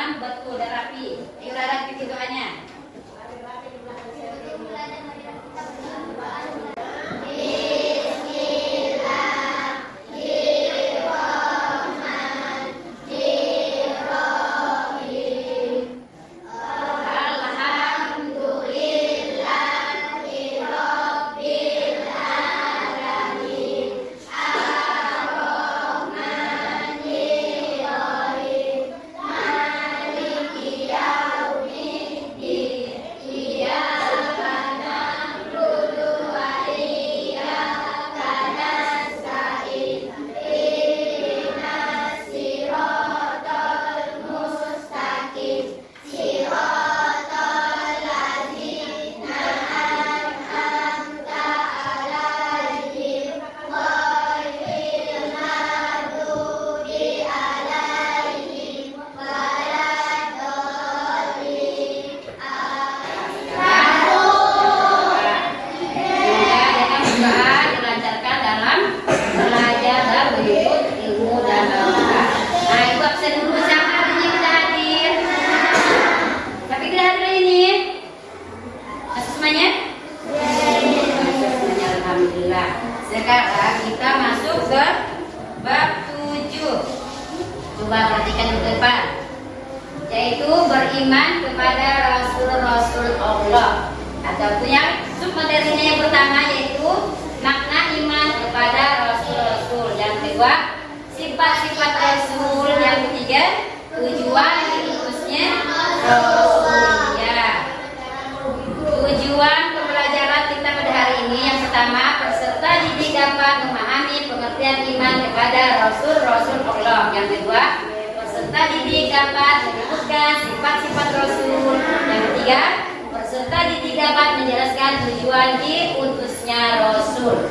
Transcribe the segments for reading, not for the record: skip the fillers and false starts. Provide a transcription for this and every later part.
yang betul dan rapi. Ayo Rara bikin doanya. Sekarang kita masuk ke bab 7. Coba perhatikan di depan, yaitu beriman kepada Rasul-Rasul Allah. Ataupun yang submaterinya yang pertama yaitu makna iman kepada Rasul-Rasul. Yang kedua, sifat-sifat Rasul. Yang ketiga, tujuan diutusnya Rasulnya. Tujuan pembelajaran kita pada hari ini yang pertama, peserta didik dapat memahami pengertian iman kepada Rasul-Rasul Allah. Yang kedua, peserta didik dapat menyebutkan sifat-sifat Rasul. Yang ketiga, peserta didik dapat menjelaskan tujuan diutusnya Rasul.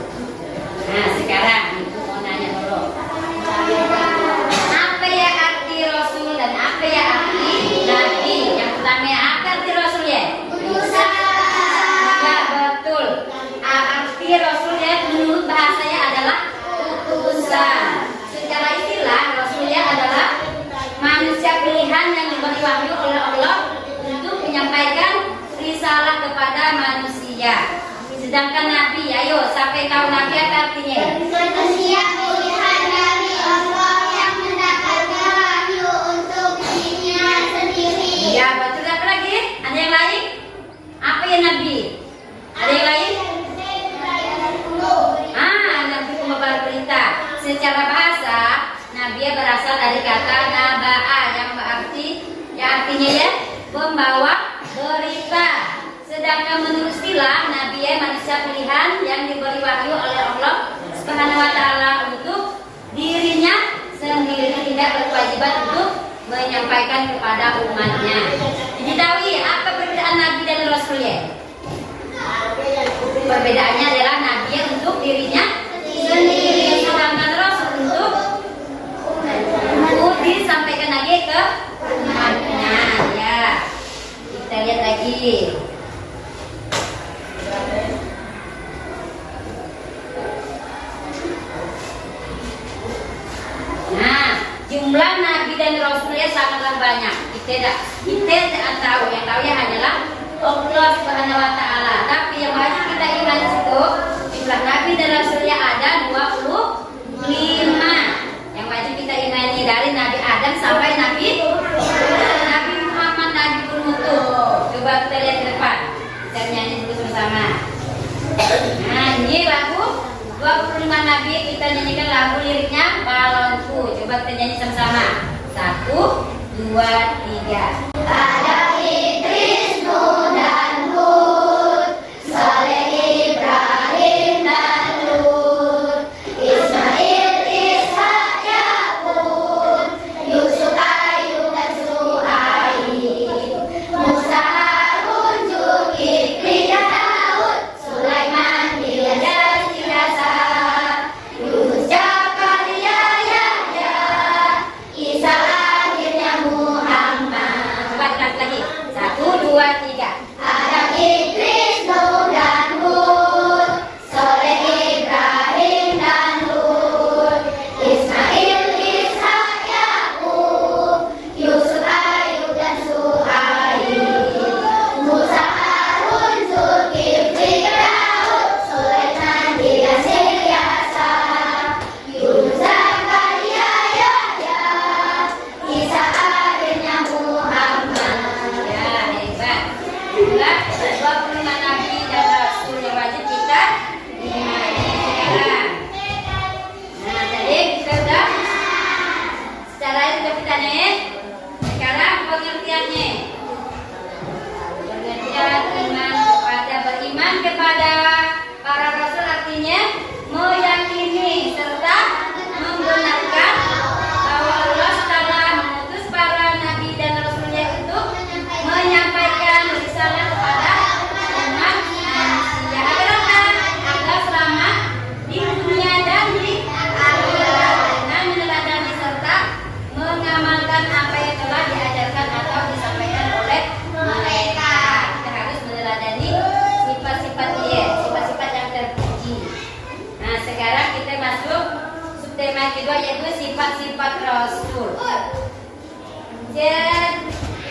Nah, sekarang ibu mau nanya dulu, apa ya arti Rasul dan apa ya arti Nabi? Yang pertama, apa arti Rasul ya? Betul. Arti Rasulnya menurut bahasanya adalah utusan. Secara istilah Rasulnya adalah manusia pilihan yang diberi wahyu oleh Allah untuk menyampaikan risalah kepada manusia. Sedangkan Nabi, ayo sampai tahu Nabi apa artinya? Manusia pilihan dari Allah yang mendapatkan wahyu untuk dirinya sendiri. Ya betul. Apa lagi? Ada yang lain? Apa ya Nabi? Ada yang lain? Nabi pembawa berita. Secara bahasa, Nabi berasal dari kata naba'a yang berarti, yang artinya ya pembawa berita. Sedangkan menurut istilah, Nabi manusia pilihan yang diberi wahyu oleh Allah Subhanahu wa taala untuk dirinya sendiri, tidak berkewajiban untuk menyampaikan kepada umatnya. Diketahui apa perbedaan Nabi dan Rasul ya? Perbedaannya adalah Nabi untuk dirinya sendiri, sedangkan Rasul untuk disampaikan lagi ke umatnya. Ya, kita lihat lagi. Nah, jumlah Nabi dan Rasulnya sangatlah banyak. Kita tidak tahu, yang tahu ya hanyalah Allah Subhanahu wa taala. Tapi yang wajib kita imani itu jumlah Nabi dan Rasulnya ada 25. Yang wajib kita imani dari Nabi Adam sampai Nabi Muhammad, Nabi penutup. Coba kita lihat ke depan. Kita nyanyi dulu bersama. Nah, ini lagu 25 Nabi, kita nyanyikan lagu liriknya Balonku. Coba kita nyanyi sama-sama. 1, 2, 3. Ada Idris, Nuh dan Hud, Saleh, Ibrahim dan Lut, Ismail, Ishak, Yakub, Yusuf, Ayub dan Suhaib, Musa, Harun, Zulkifli dan Daud, Sulaiman, Ilyaas dan Ilyasa, Yunus, Zakaria, Yahya, Isa, akhirnya Muhammad. Coba lagi.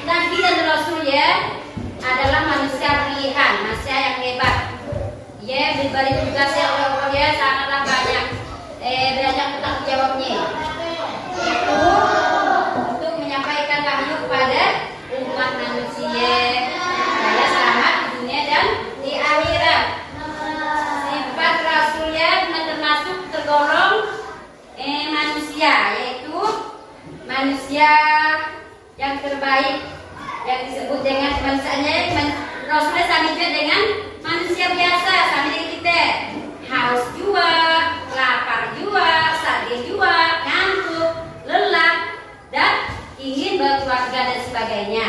Nabi dan Rasul ya adalah manusia pilihan, manusia yang hebat. Ya, diberi tugasnya oleh Allah ya sangatlah banyak. Banyak tanggung jawabnya. Itu untuk menyampaikan wahyu kepada umat manusia supaya selamat di dunia dan di akhirat. Sifat Rasulnya termasuk tergolong manusia, yaitu manusia yang terbaik yang disebut dengan kemanusiaannya. Rasulnya sama juga dengan manusia biasa, sama dengan kita, haus juga, lapar juga, sakit juga, ngantuk, lelah, dan ingin berkeluarga dan sebagainya.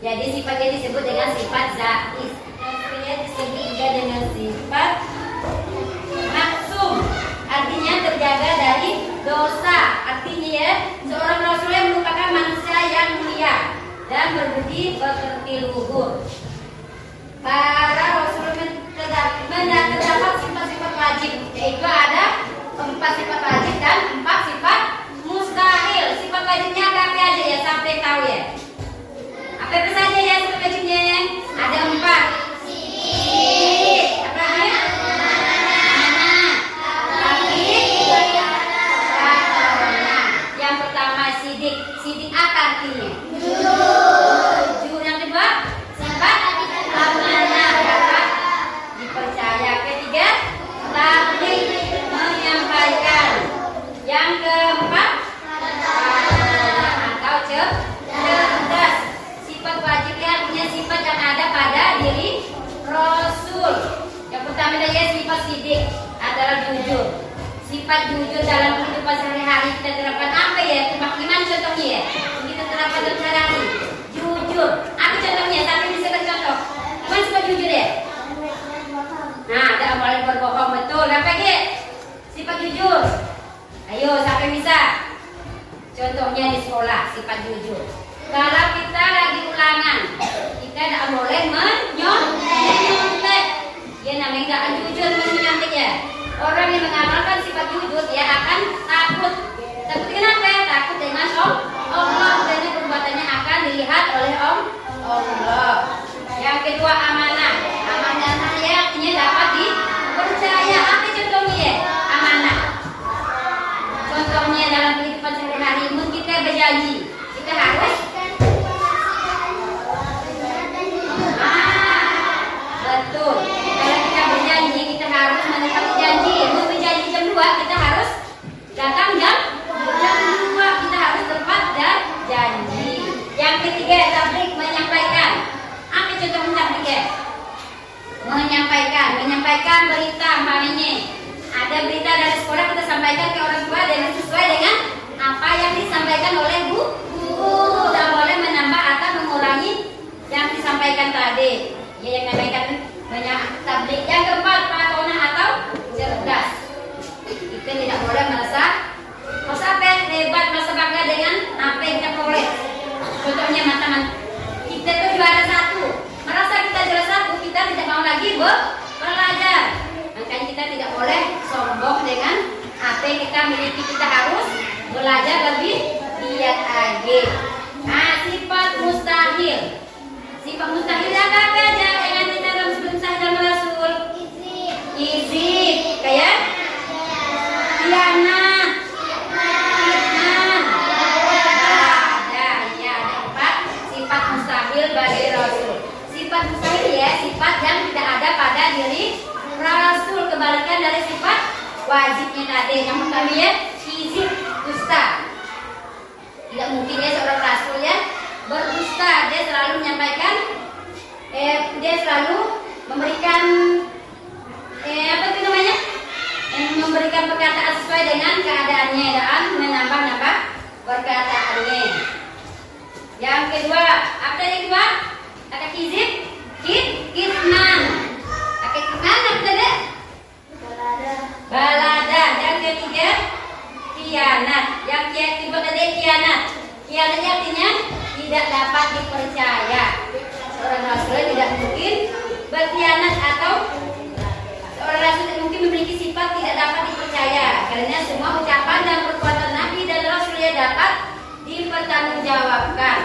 Jadi sifatnya disebut dengan sifat zaiz. Rasulnya disebut juga dengan sifat maksum, artinya terjaga dari dosa. Artinya ya, seorang Rasul yang merupakan manusia yang mulia dan berbudi pekerti luhur. Para Rasul terdapat sifat-sifat wajib, yaitu ada 4 sifat wajib dan 4 sifat mustahil. Sifat wajibnya apa aja ya, sampai tahu ya. Apa saja ya sifat wajibnya? Ada 4. Apa ya? Yang pertama sidik. Sidik apa artinya? Jujur. Yang kedua sifat amanah, dapat dipercaya. Ketiga tabligh, menyampaikan. Yang keempat atau cerdas. Sifat wajibnya artinya sifat yang ada pada diri Rasul. Yang pertama adalah sifat sidik, adalah jujur. Sifat jujur dalam kehidupan sehari-hari kita terapkan apa ya? Gimana contohnya ya? Kita terapkan dalam sehari-hari. Jujur. Apa contohnya? Tapi bisa beri contoh. Gimana sifat jujur ya? Nah, tidak boleh berbohong, betul. Apa ya? Sifat jujur. Ayo, siapa yang bisa? Contohnya di sekolah, sifat jujur. Kalau kita lagi ulangan, kita tidak boleh menyontek. Ya namanya tidak jujur menyontek ya. Orang yang mengamalkan sifat jujur dia akan takut. Takut kenapa ya? Takut dengan Allah, dan perbuatannya akan dilihat oleh Allah. Yang kedua amanah. Amanah ya artinya dapat dipercaya. Apa contohnya ya? Amanah. Contohnya dalam kehidupan sehari-hari, kita berjanji, kita harus betul. Kalau kita berjanji, kita harus menepati janji. Mau berjanji jam 2, kita harus datang jam 2. Kita harus tepat dan janji. Yang ketiga tabligh, menyampaikan. Apa contoh tabligh? Menyampaikan berita. Umpamanya ada berita dari sekolah, kita sampaikan ke orang tua dengan sesuai dengan apa yang disampaikan oleh guru. Tidak boleh menambah atau mengurangi yang disampaikan tadi. Ya, yang namanya banyak tabligh. Yang keempat patonah atau cerdas. Kita tidak boleh merasa hebat, merasa bangga dengan apa yang kita peroleh. Contohnya teman-teman, kita tuh juara 1, merasa kita juara 1, kita tidak mau lagi belajar. Makanya kita tidak boleh sombong dengan apa yang kita miliki. Kita harus belajar lebih giat lagi. Nah, sifat mustahil. Sifat mustahil apa aja yang ada dalam sebelum dalam Rasul? Izin, kayak khianat, fitnah. Ada 4 sifat mustahil bagi Rasul. Sifat mustahil ya, sifat yang tidak ada pada diri Rasul, kebalikan dari sifat wajibnya tadi. Yang pertama ya, izin, dusta. Tidak mungkin ya seorang Rasul ya berdusta. Dia selalu menyampaikan, dia selalu memberikan apa itu namanya, memberikan perkataan sesuai dengan keadaannya dan menambah perkataannya. Yang kedua, apa yang kedua? Ada kizib, kitman. Pakai kitman apa tadi? Balada. Yang ketiga, khianat. Yang ketiga tadi khianat. Khianatnya artinya tidak dapat dipercaya. Seorang Rasul tidak mungkin berkhianat, atau seorang Rasul tidak mungkin memiliki sifat tidak dapat dipercaya, karena semua ucapan dan perbuatan Nabi dan Rasulnya dapat dipertanggungjawabkan.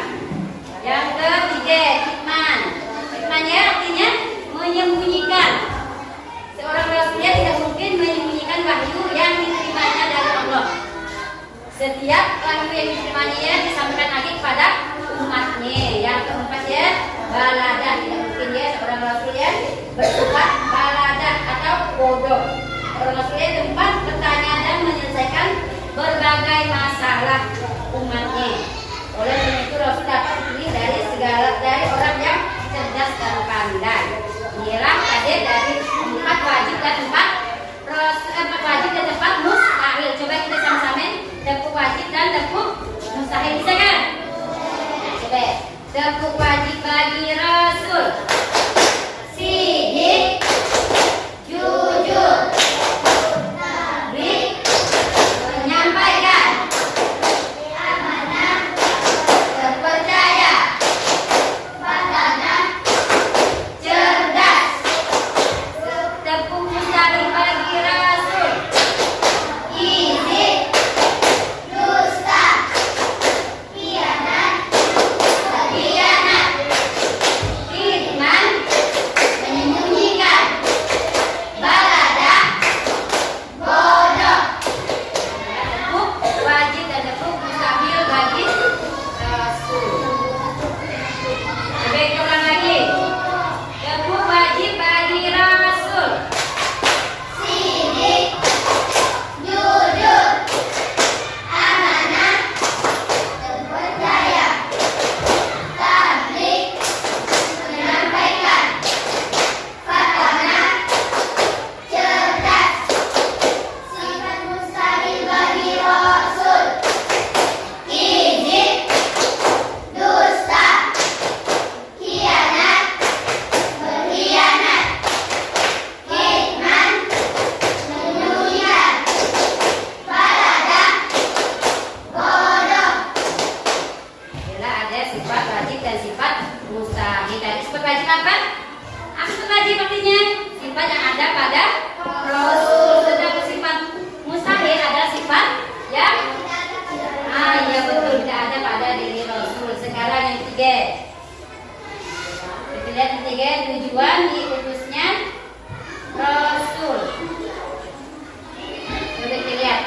Setiap lagu yang diterimanya disampaikan lagi kepada umatnya. Yang keempat ya, baladah. Tidak mungkin ya seorang rasul yang bersifat baladah atau bodoh. Seorang rasul yang tempat bertanya dan menyelesaikan berbagai masalah umatnya. Oleh karena itu Rasul dapat dipilih dari orang yang cerdas dan pandai. Inilah ada dari empat wajib dan empat mustahil. Coba kita sama-sama tepuk wajib dan tepuk mustahil, bisa kan? Coba tepuk wajib bagi Rasul. Sidik, jujur, tabligh, menyampaikan, amanah, terpercaya, padanah, cerdas. Tepuk mustahil bagi Rasul. Izin, dusta, khianat, berkhianat, firman, menyembunyikan, baladah, bodoh. Tepuk wajib dan tepuk mustahil bagi Rasul. Coba kita ulang lagi. Tepuk wajib bagi Rasul. Sidik, jujur, amanah, terpercaya, tabligh, menyampaikan, padanah, cerdas. Sifat mustahil bagi Rasul. Izin, dusta, khianat, berkhianat, hitman, menyembunyikan, baladah, bodoh. Bila ada sifat wajib dan sifat mustahil. Tadi sifat wajib apa? Apa sifat wajib artinya? Sifat yang ada pada Rasul. Sedangkan sifat mustahil adalah sifat yang iya betul, tidak ada pada diri Rasul. Sekarang yang ketiga. Kita lihat yang ketiga, tujuan diutusnya Rasul. Coba kita lihat.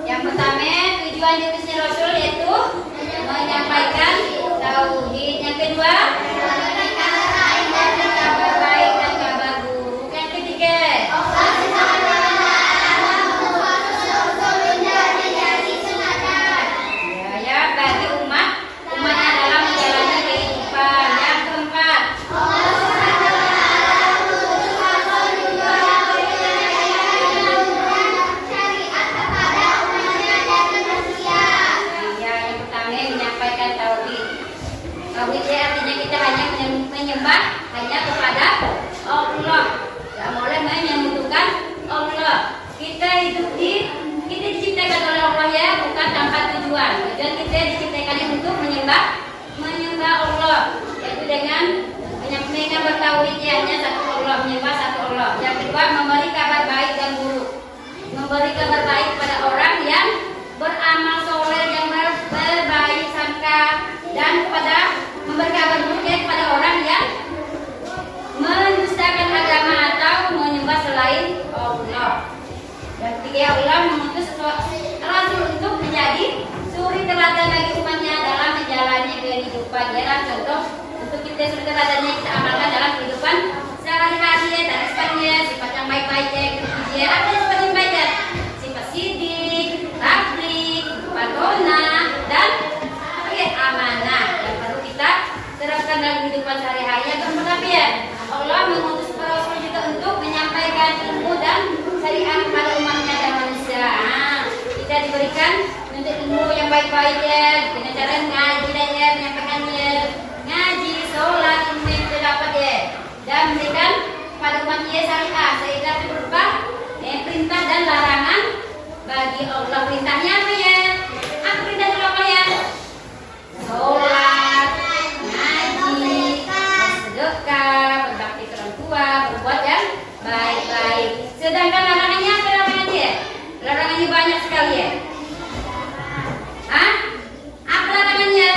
Yang pertama, tujuan diutusnya Rasul yaitu menyampaikan tauhid. Yang kedua, kabar baik dan kabar buruk. Yang ketiga, ya bagi umatnya dalam menjalani kehidupan. Yang keempat, yang pertama menyampaikan tauhid. Tauhid ya artinya kita hanya menyembah hanya kepada Allah. Tidak boleh menyekutukan Allah. Kita diciptakan oleh Allah ya, bukan tanpa tujuan. Tujuan kita diciptakan untuk menyembah Allah, yaitu dengan bertauhid ya, hanya satu Allah, menyembah satu Allah. Yang kedua, memberi kabar baik dan buruk. Memberi kabar baik kepada orang yang beramal soleh, yang berbaik sangka, dan memberi kabar buruk ya kepada orang yang mendustakan agama atau menyembah selain Allah. Dan ketiga, Allah mengutus Rasul untuk menjadi suri teladan bagi umatnya dalam menjalani kehidupan. Ialah contoh untuk kita suri teladannya kita amalkan dalam kehidupan sehari-hari ya. Dan sifatnya sifat yang baik-baik ya, ya. Apa sifat yang baik ya? Sifat sidik, tabligh, padanah, dan amanah yang perlu kita terapkan dalam kehidupan sehari-hari. Yang keempat ya, Allah mengutus Rasul juga untuk menyampaikan ilmu dan syariat kepada umatnya dan manusia. Kita diberikan untuk ilmu yang baik-baik ya, dengan cara ngaji dan ya, menyampaikannya ngaji, sholat, ilmu yang kita dapat ya, dan memberikan kepada umatnya syariat berupa perintah dan larangan bagi Allah. Perintahnya apa ya? Apa perintah dari Allah ya? Sholat, ngaji, bersedekah, berbakti ke orang tua, berbuat yang baik-baik. Sedangkan larangannya apa larangannya? Larangannya banyak sekali ya. Apa larangannya?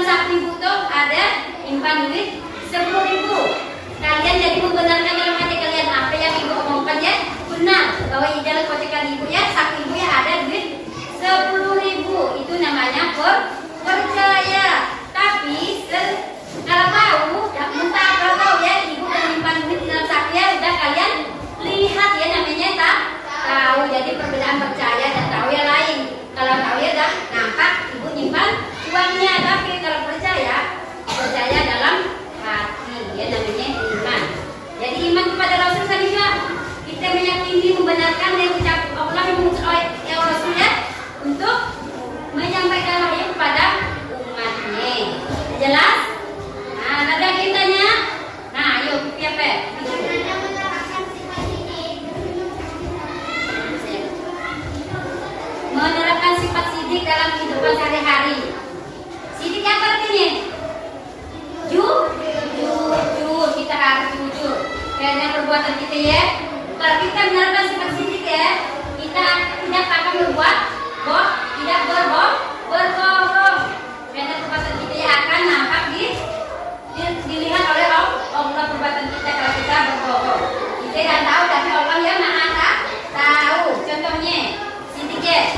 sak minggu tuh ada impan duit 10.000. Kalian jadi membenarkan dalam hati kalian apa yang ibu omongkan ya, benar bahwa di dalam kocekan ibu ya, sak ibu ya ada duit 10.000. Itu namanya percaya. Tapi kalau tahu, kalau tahu ya ibu menyimpan duit di dalam sak ya, udah kalian lihat ya, namanya tak tahu. Jadi perbedaan percaya dan tahu yang lain. Kalau tahu ya udah nampak ibu nyimpan uangnya, tapi kalau percaya dalam hati ya, namanya iman. Jadi iman kepada Rasul juga kita meyakini, membenarkan yang ucap Allah yang mengucap ya Rasul ya, untuk menyampaikan wahyu kepada umatnya. Jelas? Nah, ada yang tanya? Nah, ayo siapa? Menerapkan sifat sidik dalam kehidupan sehari-hari. Sidik apa artinya? Jujur, kita harus jujur karena perbuatan kita ya. Kalau kita menerapkan sifat sidik ya, kita tidak akan berbuat tidak berbohong. Karena perbuatan kita ya akan nampak dilihat oleh Allah perbuatan kita kalau kita berbohong. Kita tidak tahu, tapi Allah ya maha tahu. Contohnya, sidik ya,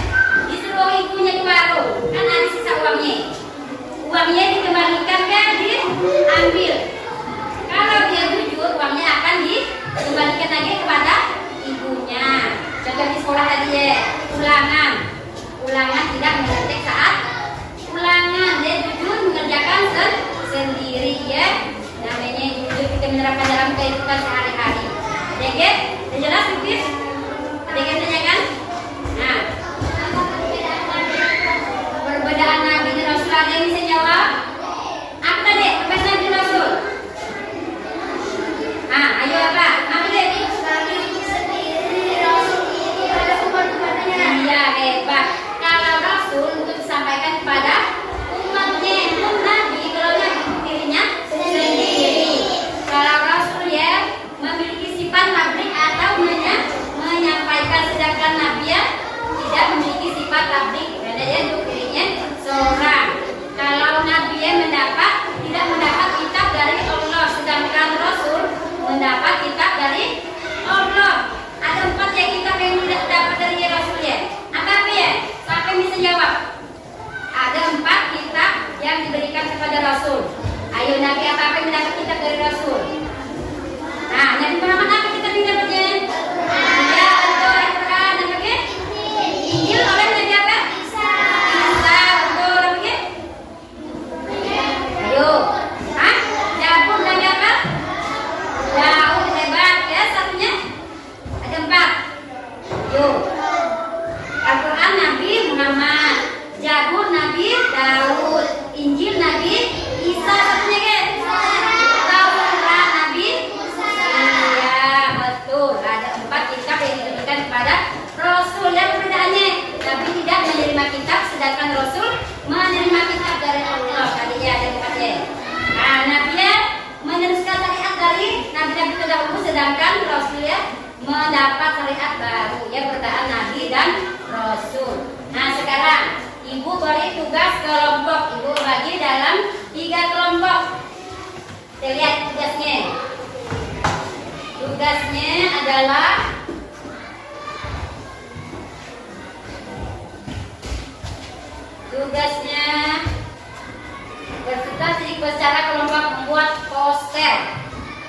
disuruh ibunya ke warung, kan ada sisa uangnya dikembalikan kan, diambil. Kalau dia jujur, uangnya akan dikembalikan lagi kepada ibunya. Contoh di sekolah tadi ya, ulangan tidak mengetik saat ulangan, dia jujur mengerjakan sendiri ya. Namanya jujur, kita menerapkan dalam kehidupan sehari-hari. Ada jelas mungkin? Ada yang tanyakan? Nah, perbedaan Nabi dan Rasul, ada yang bisa jawab? Apa tadi? Perbedaan Nabi dan Rasul? Nah, ayo apa? Apa tadi? Iya, hebat. Kalau Rasul untuk disampaikan kepada umatnya, Nabi kalau Nabi dirinya sendiri. Kalau Rasul ya memiliki sifat tabligh atau menyampaikan, sedangkan Nabi ya tidak memiliki sifat tabligh karena dia untuk dirinya seorang. Kalau Nabi ya tidak mendapat kitab dari Allah, sedangkan Rasul mendapat kitab dari Allah. Ada 4 ya kitab yang tidak dapat dari Rasul ya. Apa ya? Siapa yang bisa jawab? Ada 4 kitab yang diberikan kepada Rasul. Ayo, Nabi apa yang mendapat kitab dari Rasul? Nah, Nabi Muhammad apa kitab yang dapatnya? Ya, betul, Al-Quran. Apa ya? Injil oleh Nabi apa? Isa, betul. Apa ya? Ayo. Hah? Zabur Nabi apa? Daud, hebat ya. Satunya ada 4. Yuk. Al-Quran Nabi Muhammad, Zabur Nabi Daud, Injil Nabi Isa, satunya kan? Taurat Nabi Musa. Iya, betul. Ada 4 kitab yang diberikan kepada Rasul. Dan perbedaannya, Nabi tidak menerima kitab, sedangkan Rasul menerima kitab dari Allah. Tadinya ada 4 ya. Nah, Nabi ya meneruskan syariat dari Nabi-Nabi terdahulu, sedangkan Rasul ya mendapat syariat baru ya, perbedaan Nabi dan Rasul. Nah, sekarang Ibu beri tugas kelompok. Ibu bagi dalam 3 kelompok. Kita lihat tugasnya. Tugasnya adalah bertugas secara kelompok membuat poster.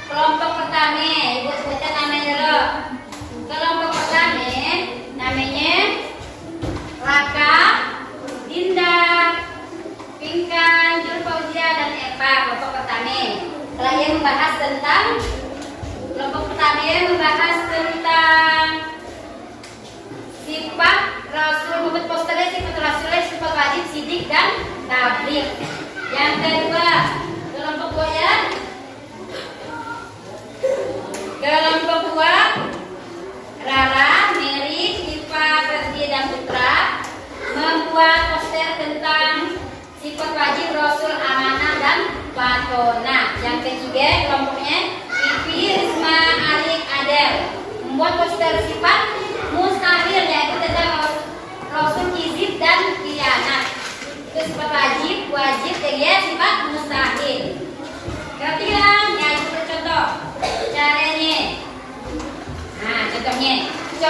Kelompok pertama, Ibu sebutkan namanya dulu. Kelompok pertama namanya Raka, Dinda, Pinkan, Jul Fauzia, dan Eva. Kelompok pertama. Setelah ia membahas tentang kelompok pertama membahas tentang sifat Rasul, membuat posternya sifat Rasul, sifat wajib, sidik, dan tabligh. Yang kedua, kelompok 2 ya. Kelompok 2, Rara, Mary, Siva, Ferdi, dan Putra membuat poster tentang sifat wajib Rasul, amanah, dan patona. Yang ketiga, kelompoknya Vivi, Risma, Arik, Adel membuat poster sifat mustahil, yaitu tentang Rasul, kizib, dan khianat. Itu sifat wajib, ya, sifat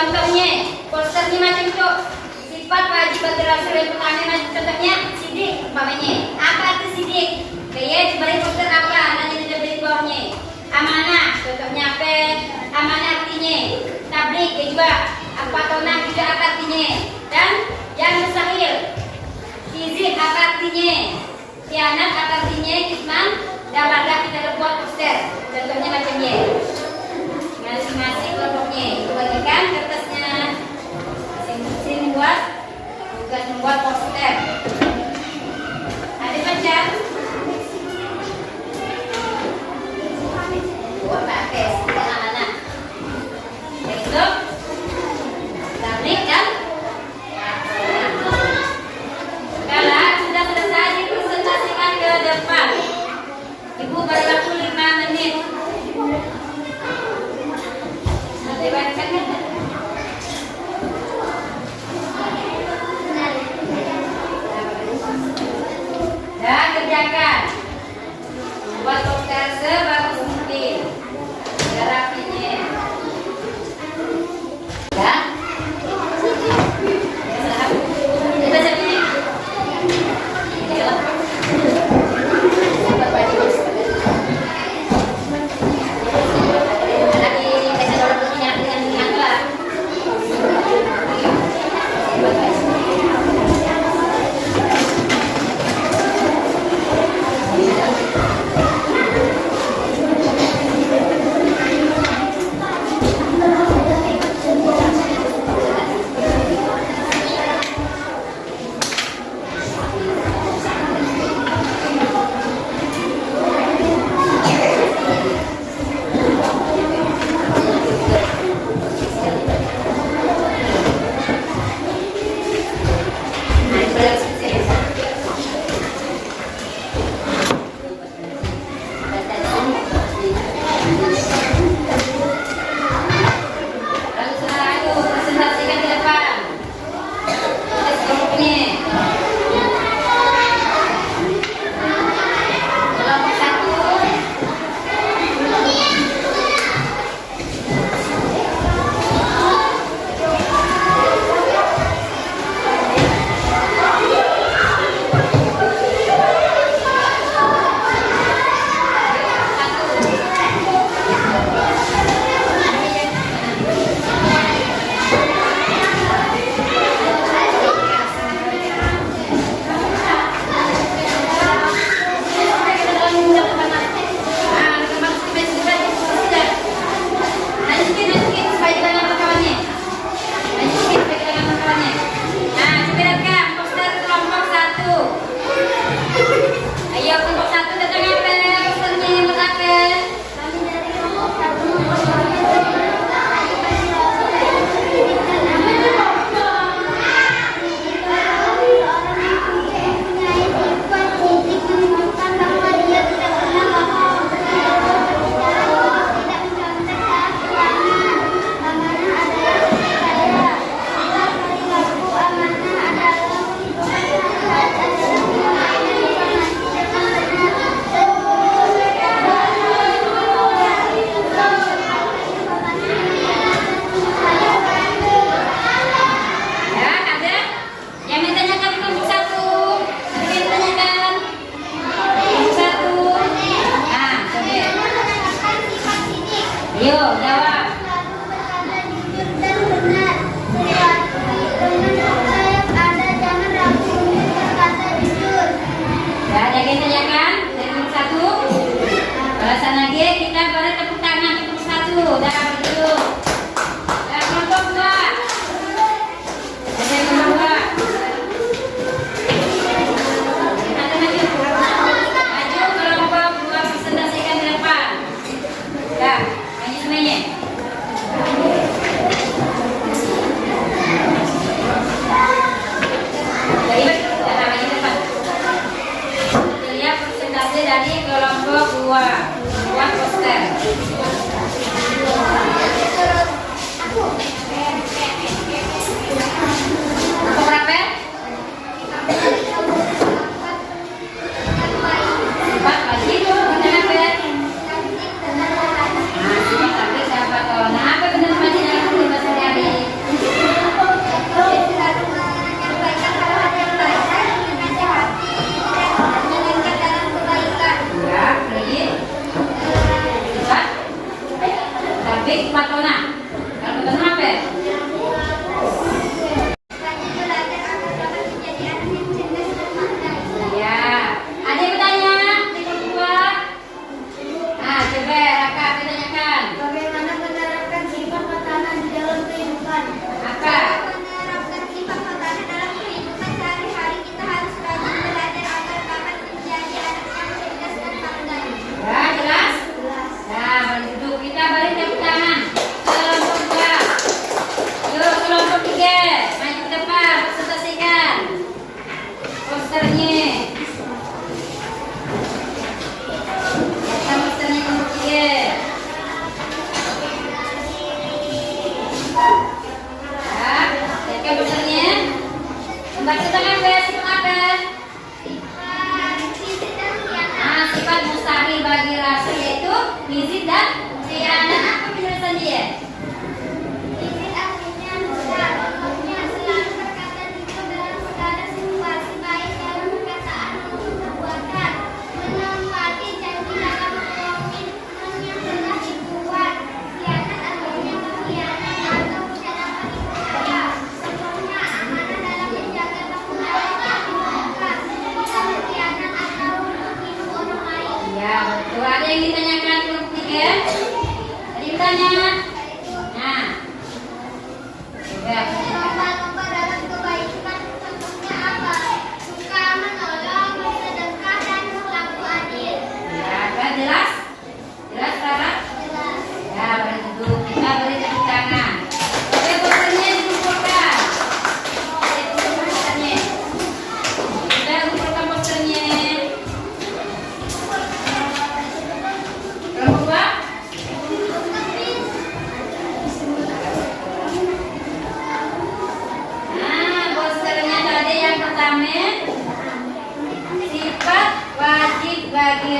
Contohnya, posternya macam itu. Sifat wajib bagi Rasul yang pertama macam contohnya sidik umpamanya. Apa arti sidik? Kayak diberi poster apa? Nanti diberi bawahnya. Amanah, contohnya apa? Amanah artinya. Tablik juga. Apa tonah juga apa artinya? Dan yang mustahil. Izin apa artinya? Khianat apa artinya? Kitman. Dapat kita buat poster. Contohnya macamnya. Masing-masing kelompoknya. Itu bagikan kertasnya. Masing-masing buat tugas membuat poster. Ada baca? Buat pakai anak-anak. Itu tablik dan kalau sudah selesai dipresentasikan ke depan. Ibu beri waktu 5 menit. Nanti bacakan. Dan kerjakan. Buat poster sebagus mungkin. Rapinya. Ya. Kita jadi.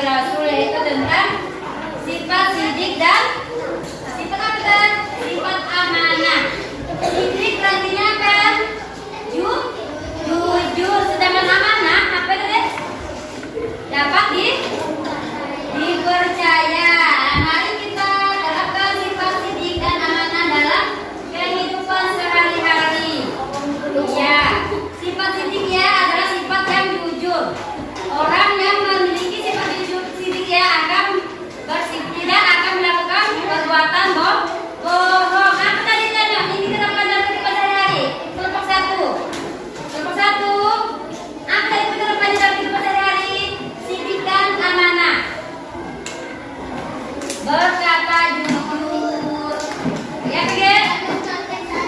Rasul, yaitu tentang sifat sidik dan sifat apa? Sifat amanah. Sidik artinya apa? Jujur. Sedangkan amanah apa tadi? Dapat dipercaya. Mari kita terapkan sifat sidik dan amanah dalam kehidupan sehari-hari. Ya, sifat sidik ya adalah sifat yang jujur. Orang yang memiliki sifat sidik ya tidak akan melakukan perbuatan bohong. Apa tadi tanya? Ini kita pelajari di sehari-hari. Kelompok satu. Apa tadi kita pelajari dalam kehidupan sehari-hari? Sidik dan amanah. Berkata jujur. Ya, Oke?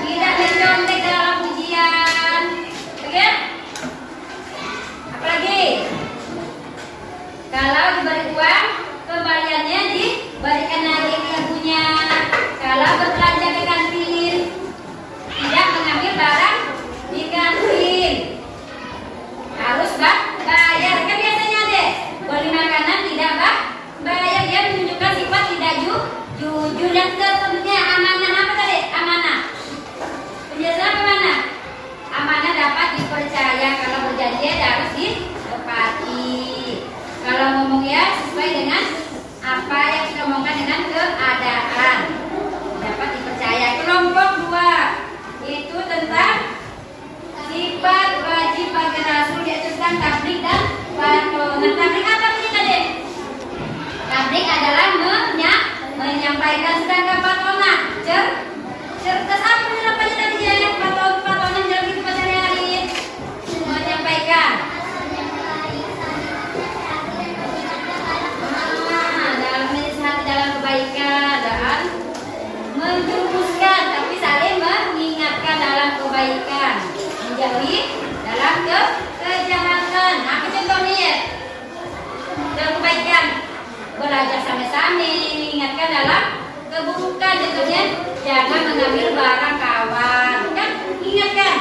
Tidak mencontek dalam ujian. Oke? Apalagi? Kalau diberi uang, kembaliannya diberikan lagi ke yang punya. Kalau berbelanja ke kantin, tidak mengambil barang di kantin. Harus bayar. Kan biasanya deh, beli makanan tidak bayar. Dia menunjukkan sifat tidak jujur. Dan tentunya amanah. Apa tadi? Amanah. Penjelasan apa mana? Amanah dapat dipercaya. Kalau berjanji harus ditepati. Kalau ngomong ya sesuai dengan apa yang kita omongkan dengan keadaan, dapat dipercaya. Kelompok 2 itu tentang sifat wajib bagi Rasul, yaitu tentang tablik dan patonan. Tablik apa kita deh? Tablik adalah menyampaikan, sedangkan patonan cerdas apa penerapannya tadi ya? Patonan dalam kehidupan sehari-hari menyampaikan. Dalam kebaikan dan menjurumuskan, tapi saling mengingatkan dalam kebaikan, menjauhi dalam kejahatan. Apa contohnya ya? Dalam kebaikan, belajar sama-sama, mengingatkan dalam keburukan. Contohnya jangan mengambil barang kawan, kan? Ingatkan.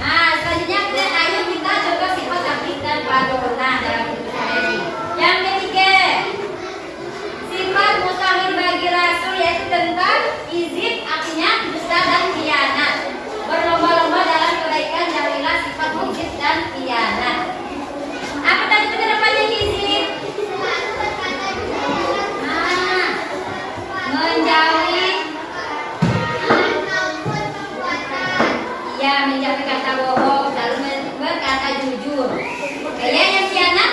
Nah, selanjutnya ayo kita coba sifat tablik dan patonan dalam hidup sehari. Yang ketiga, sifat mustahil bagi Rasul, yaitu tentang izin, artinya dusta dan khianat. Berlomba-lomba dalam kebaikan, jauhilah sifat izin dan khianat. Apa tadi penerapannya izin? Menjauhi, ya menjauhi kata bohong, lalu berkata jujur. Kayak yang khianat?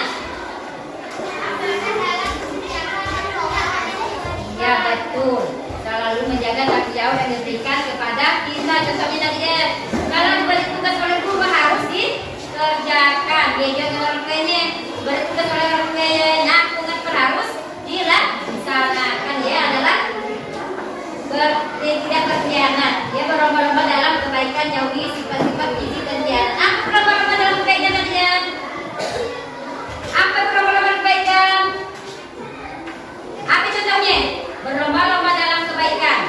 Ya betul, selalu menjaga tanggung jawab yang diberikan kepada kita. Contohnya tadi ya, kalau diberi tugas oleh guru harus dikerjakan. Dia juga orang tuanya beri tugas oleh orang tuanya, tugas harus dilaksanakan. Dia adalah tidak berkhianat. Dia berlomba-lomba dalam kebaikan, jauhi sifat-sifat gizi dan khianat. Apa berlomba-lomba dalam kebaikan tadi ya? Apa berlomba-lomba kebaikan? Apa contohnya? Berlomba-lomba dalam kebaikan,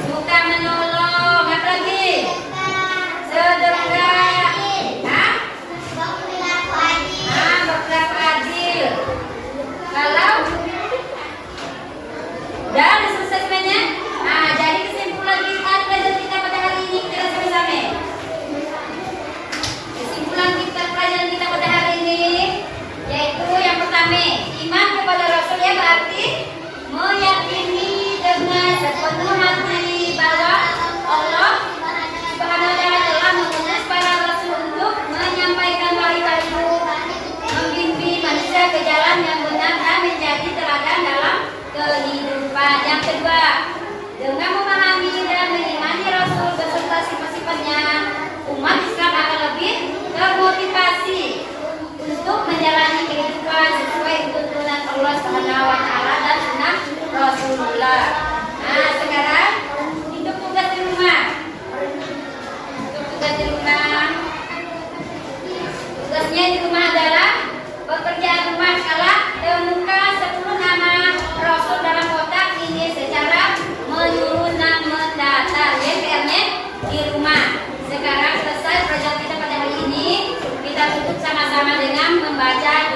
suka menolong, apa lagi? Sedekah, berperilaku adil. Kalau udah selesai semuanya, jadi kesimpulan pelajaran kita pada hari ini kita sama-sama. Kesimpulan pelajaran kita pada hari ini yaitu yang pertama, iman kepada Rasul ya berarti meyakini dengan sepenuh hati bahwa Allah Subhanahu wa Ta'ala telah mengutus para rasul untuk menyampaikan wahyu-wahyu, membimbing manusia ke jalan yang benar dan menjadi teladan dalam kehidupan. Yang kedua, dengan memahami dan mengimani Rasul beserta sifat-sifatnya, umat Islam akan lebih termotivasi untuk menjalani kehidupan sesuai tuntunan Allah Subhanahu wa Ta'ala dan sunnah Rasulullah. Nah, sekarang untuk tugas di rumah. Tugasnya di rumah adalah pekerjaan rumah adalah temukan 10 nama Rasul dalam kotak ini secara menurun dan mendata. Ya, PR-nya di rumah. Sekarang selesai proyek kita pada hari ini. Kita tutup sama-sama dengan membaca